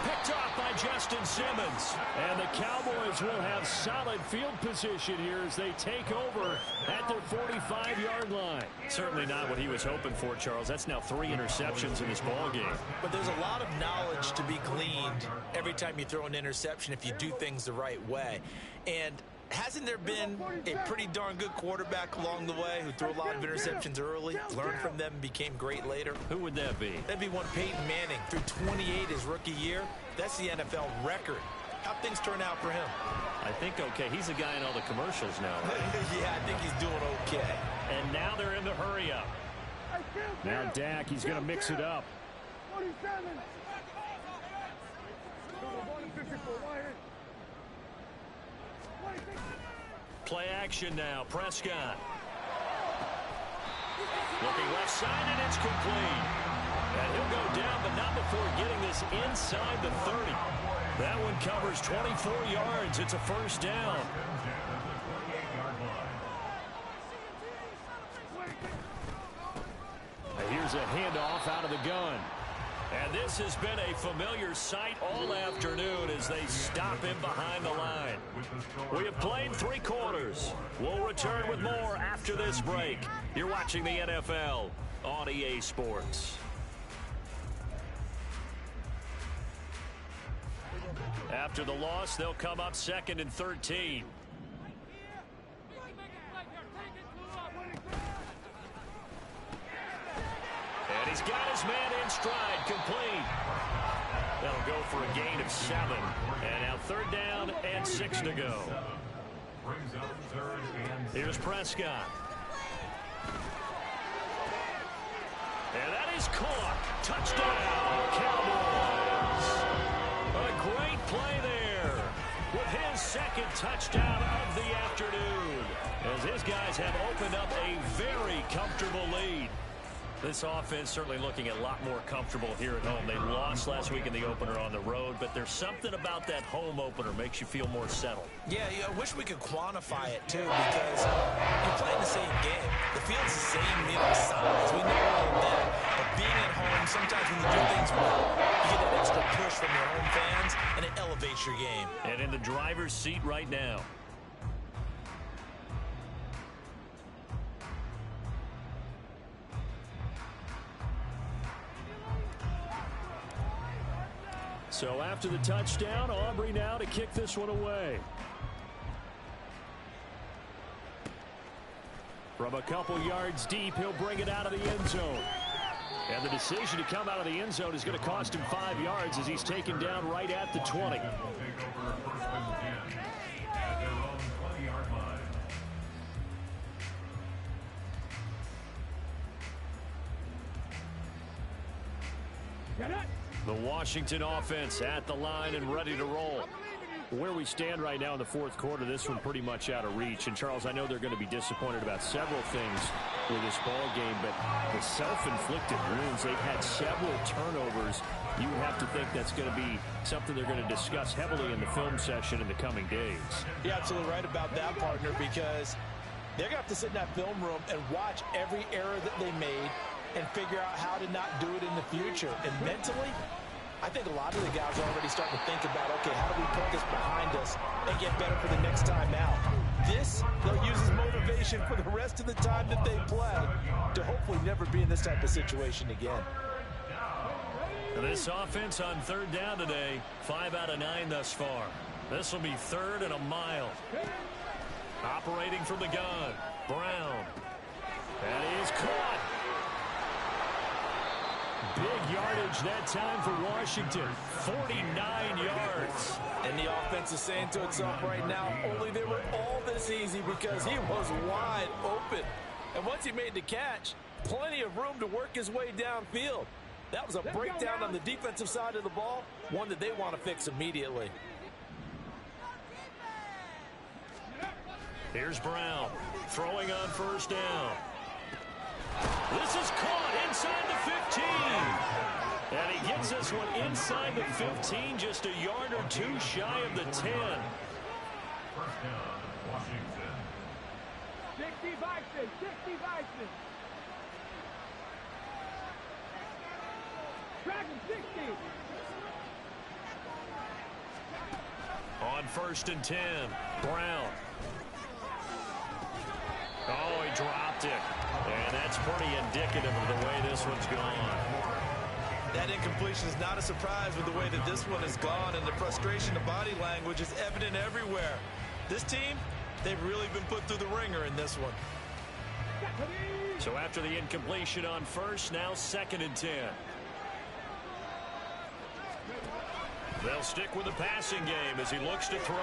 Speaker 1: Picked off by Justin Simmons.
Speaker 4: And the Cowboys will have solid field position here as they take over at their 45-yard line.
Speaker 1: Certainly not what he was hoping for, Charles. That's now 3 interceptions in this ball game.
Speaker 3: But there's a lot of knowledge to be gleaned every time you throw an interception if you do things the right way. And hasn't there been a pretty darn good quarterback along the way who threw a lot of interceptions early, learned from them, and became great later?
Speaker 1: Who would that be?
Speaker 3: That'd be one Peyton Manning. Threw 28 his rookie year. That's the NFL record. How'd things turn out for him?
Speaker 4: I think okay. He's a guy in all the commercials now, right?
Speaker 3: Yeah, I think he's doing okay.
Speaker 4: And now they're in the hurry up. Now Dak, he's going to mix it up. Play action now. Prescott. Looking left side, and it's complete. And he'll go down, but not before getting this inside the 30. That one covers 24 yards. It's a first down. Here's a handoff out of the gun. And this has been a familiar sight all afternoon as they stop him behind the line. We have played 3 quarters. We'll return with more after this break. You're watching the NFL on EA Sports. After the loss, they'll come up 2nd and 13. And he's got his man in stride, complete. That'll go for a gain of 7. And now 3rd down and 6 to go. Here's Prescott. And that is caught. Touchdown, Cowboys. A great play there with his 2nd touchdown of the afternoon, as his guys have opened up a very comfortable lead. This offense certainly looking a lot more comfortable here at home. They lost last week in the opener on the road, but there's something about that home opener makes you feel more settled. Yeah, I wish we could quantify it, too, because you're playing the same game. The field's the same, size. We know all of that. But being at home, sometimes when you do things well, you get that extra push from your home fans, and it elevates your game. And in the driver's seat right now. So after the touchdown, Aubrey now to kick this one away. From a couple yards deep, he'll bring it out of the end zone. And the decision to come out of the end zone is going to cost him 5 yards as he's taken down right at the 20. The Washington offense at the line and ready to roll. Where we stand right now in the 4th quarter, this one pretty much out of reach. And, Charles, I know they're going to be disappointed about several things with this ball game, but the self-inflicted wounds, they've had several turnovers. You would have to think that's going to be something they're going to discuss heavily in the film session in the coming days.
Speaker 3: You're absolutely right about that, partner, because they're going to have to sit in that film room and watch every error that they made and figure out how to not do it in the future. And mentally, I think a lot of the guys are already starting to think about, okay, how do we put this behind us and get better for the next time out? This, they'll use as motivation for the rest of the time that they play to hopefully never be in this type of situation again.
Speaker 4: This offense on 3rd down today, 5 out of 9 thus far. This will be 3rd and a mile. Operating from the gun, Brown. That is caught. Big yardage that time for Washington, 49 yards.
Speaker 3: And the offense is saying to itself right now, only they were all this easy because he was wide open. And once he made the catch, plenty of room to work his way downfield. That was a breakdown on the defensive side of the ball, one that they want to fix immediately.
Speaker 4: Here's Brown, throwing on 1st down. This is caught inside the 15. And he gets this one inside the 15, just a yard or 2 shy of the 10.
Speaker 2: 1st down, Washington.
Speaker 5: 60 Vikings, 60 Vikings. Dragon 60.
Speaker 4: On 1st and 10, Brown. Oh, he dropped it. And that's pretty indicative of the way this one's gone.
Speaker 3: That incompletion is not a surprise with the way that this one has gone, and the frustration of body language is evident everywhere. This team, they've really been put through the ringer in this one.
Speaker 4: So after the incompletion on 1st, now 2nd and 10.
Speaker 1: They'll stick with the passing game as he looks to throw.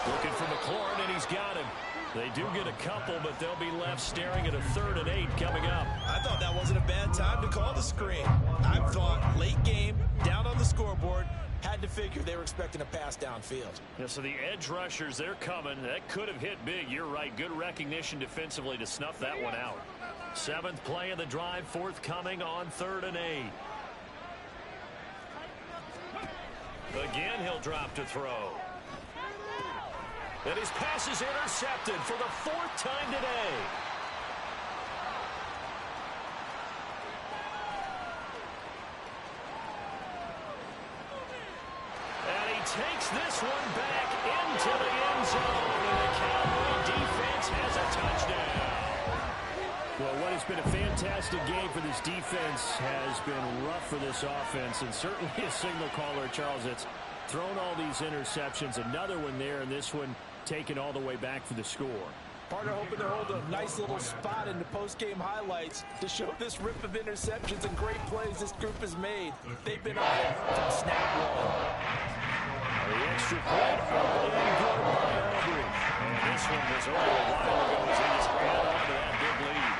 Speaker 1: Looking for McLaurin, and he's got him. They do get a couple, but they'll be left staring at a 3rd and 8 coming up.
Speaker 3: I thought that wasn't a bad time to call the screen. I thought late game, down on the scoreboard, had to figure they were expecting a pass downfield.
Speaker 4: Yeah, so the edge rushers, they're coming. That could have hit big. You're right. Good recognition defensively to snuff that one out. 7th play of the drive, forthcoming on 3rd and 8. Again, he'll drop to throw. And his pass is intercepted for the 4th time today. And he takes this one back into the end zone. And the Cowboy defense has a touchdown. Well, what has been a fantastic game for this defense has been rough for this offense. And certainly a signal caller, Charles, that's thrown all these interceptions. Another one there, and this one taken all the way back for the score.
Speaker 3: Partner hoping to hold a nice little spot in the post-game highlights to show this rip of interceptions and great plays this group has made. They've been on it from snap one.
Speaker 4: The extra point up and good by Aubrey. And this one was over a while ago as he just held on to that big lead.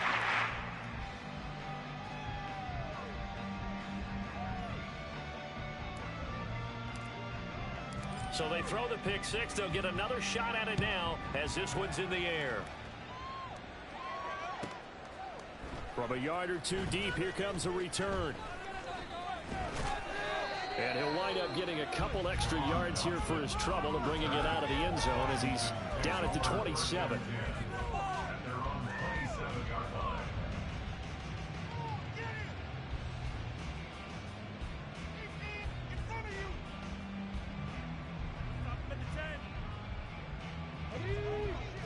Speaker 4: So they throw the pick six. They'll get another shot at it now as this one's in the air. From a yard or two deep, here comes a return. And he'll wind up getting a couple extra yards here for his trouble and bringing it out of the end zone as he's down at the 27.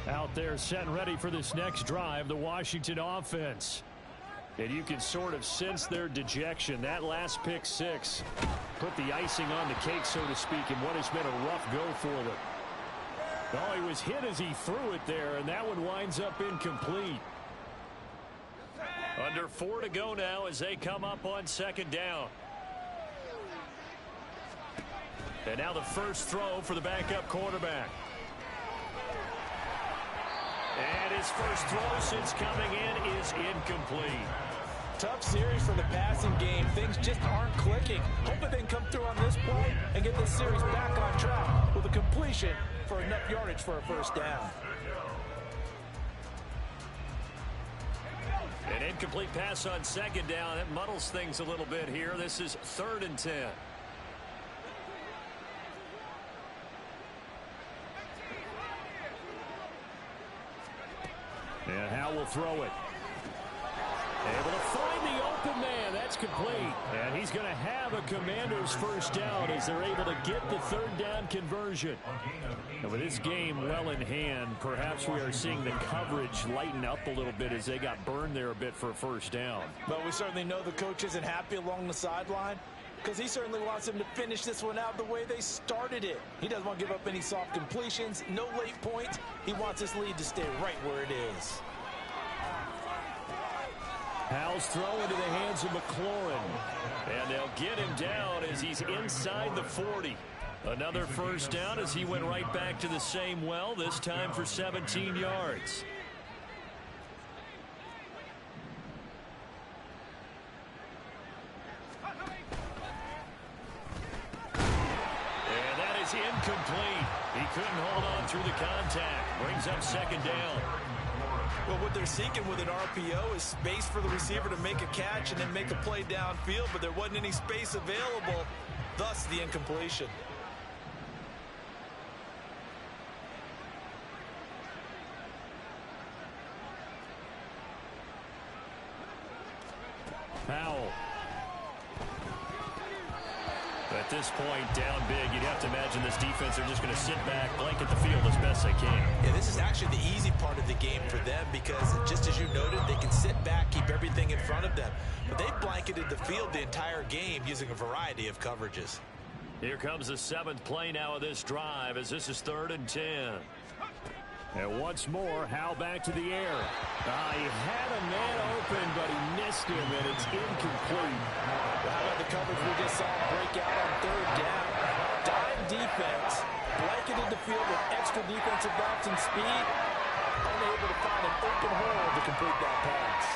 Speaker 4: Out there set and ready for this next drive, the Washington offense. And you can sort of sense their dejection. That last pick six put the icing on the cake, so to speak, in what has been a rough go for them. Oh, he was hit as he threw it there, and that one winds up incomplete. Under 4 to go now as they come up on 2nd down. And now the first throw for the backup quarterback. And his first throw since coming in is incomplete.
Speaker 3: Tough series for the passing game. Things just aren't clicking. Hoping they can come through on this play and get this series back on track with a completion for enough yardage for a first down.
Speaker 4: An incomplete pass on 2nd down. That muddles things a little bit here. This is 3rd and 10. And Howe will throw it. Able to find the open man. That's complete. And he's going to have a Commander's first down as they're able to get the 3rd down conversion. And with this game well in hand, perhaps we are seeing the coverage lighten up a little bit as they got burned there a bit for a first down.
Speaker 3: But we certainly know the coach isn't happy along the sideline because he certainly wants them to finish this one out the way they started it. He doesn't want to give up any soft completions, no late points. He wants this lead to stay right where it is.
Speaker 4: Howell's throw into the hands of McLaurin. And they'll get him down as he's inside the 40. Another first down as he went right back to the same well, this time for 17 yards. And that is incomplete. He couldn't hold on through the contact. Brings up 2nd down.
Speaker 3: Well, what they're seeking with an RPO is space for the receiver to make a catch and then make a play downfield, but there wasn't any space available, thus the incompletion.
Speaker 4: Powell. At this point, down big, you'd have to imagine this defense are just going to sit back, blanket the field as best they can.
Speaker 3: Yeah, this is actually the easy part of the game for them because, just as you noted, they can sit back, keep everything in front of them. But they blanketed the field the entire game using a variety of coverages.
Speaker 4: Here comes the 7th play now of this drive as this is 3rd and 10. And once more, Howe back to the air. He had a man open, but he missed him, and it's incomplete.
Speaker 3: How about the coverage we just saw break out on 3rd down? defense, blanketed the field with extra defensive backs and speed, unable to find an open hole to complete that pass.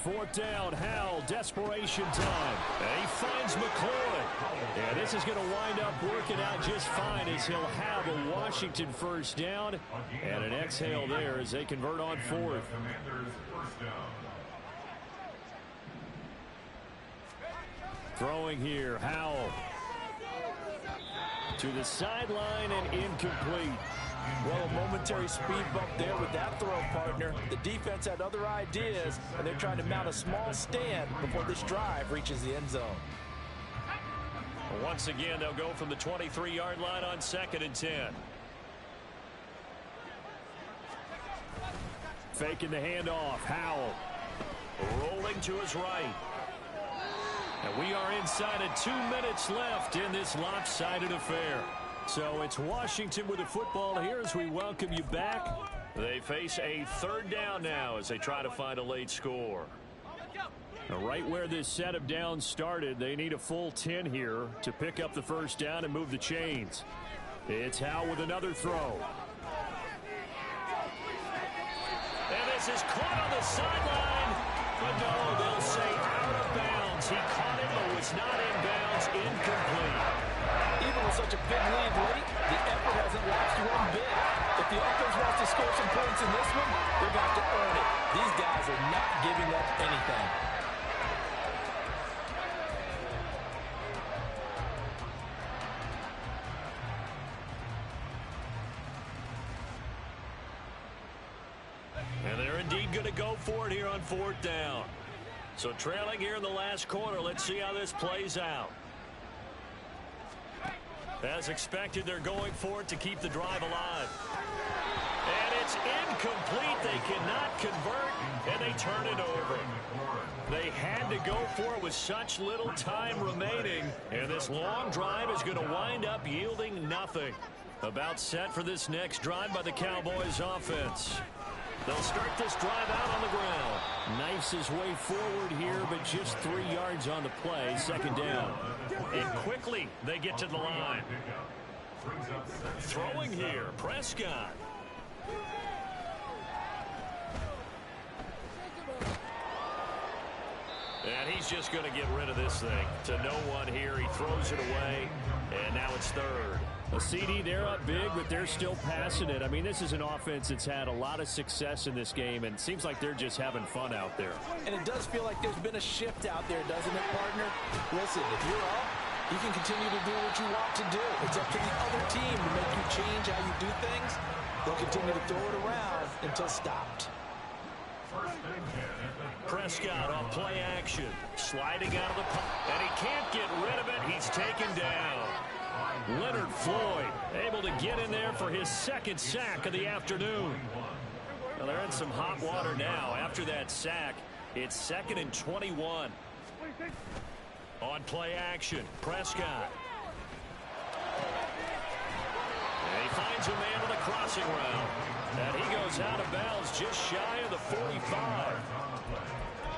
Speaker 4: Fourth down, Howell, desperation time. And he finds McCoy. And this is going to wind up working out just fine as he'll have a Washington first down. And an exhale there as they convert on fourth. Throwing here, Howell. To the sideline and incomplete.
Speaker 3: Well, a momentary speed bump there with that throw, partner. The defense had other ideas, and they're trying to mount a small stand before this drive reaches the end zone.
Speaker 4: Once again, they'll go from the 23-yard line on 2nd and 10. Faking the handoff, Howell. Rolling to his right. And we are inside of 2 minutes left in this lopsided affair. So it's Washington with the football here as we welcome you back. They face a third down now as they try to find a late score. Now, right where this set of downs started, they need a full 10 here to pick up the first down and move the chains. It's Howell with another throw. And this is caught on the sideline. But no, they'll say out of bounds. He caught it but was not in bounds. Incomplete.
Speaker 3: Even with such a big lead late, the effort hasn't lapsed one bit. If the offense wants to score some points in this one, they're going to have to earn it. These guys are not giving up anything.
Speaker 4: And they're indeed going to go for it here on fourth down. So trailing here in the last quarter, let's see how this plays out. As expected, they're going for it to keep the drive alive. And it's incomplete. They cannot convert, and they turn it over. They had to go for it with such little time remaining, and this long drive is going to wind up yielding nothing. About set for this next drive by the Cowboys offense. They'll start this drive out on the ground. Knifes his way forward here, but just 3 yards on the play. Second down. And quickly they get to the line. Throwing here, Prescott. And he's just going to get rid of this thing. To no one here. He throws it away. And now it's third. A CD, they're up big, but they're still passing it. I mean, this is an offense that's had a lot of success in this game, and it seems like they're just having fun out there.
Speaker 3: And it does feel like there's been a shift out there, doesn't it, partner? Listen, if you're up, you can continue to do what you want to do. It's up to the other team to make you change how you do things. They'll continue to throw it around until stopped.
Speaker 4: Prescott on play action, sliding out of the pocket, and he can't get rid of it. He's taken down. Leonard Floyd able to get in there for his second sack of the afternoon. Well, they're in some hot water now. After that sack, it's 2nd and 21. On play action, Prescott. And he finds a man on the crossing route. And he goes out of bounds just shy of the 45.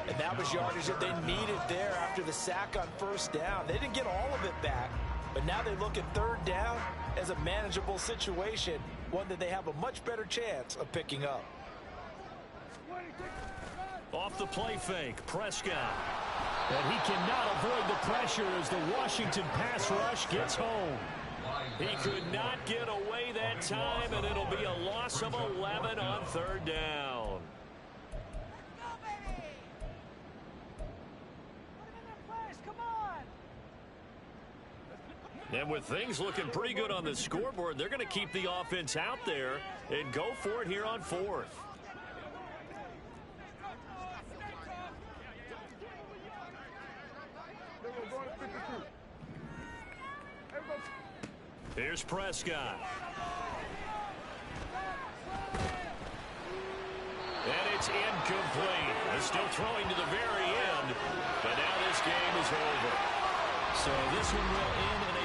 Speaker 3: And that was yardage that they needed there after the sack on first down. They didn't get all of it back. But now they look at third down as a manageable situation, one that they have a much better chance of picking up.
Speaker 4: Off the play fake, Prescott. And he cannot avoid the pressure as the Washington pass rush gets home. He could not get away that time, and it'll be a loss of 11 on third down. And with things looking pretty good on the scoreboard, they're going to keep the offense out there and go for it here on fourth. Here's Prescott.
Speaker 1: It's incomplete. They're still throwing to the very end, but now this game is over. So this one will end in a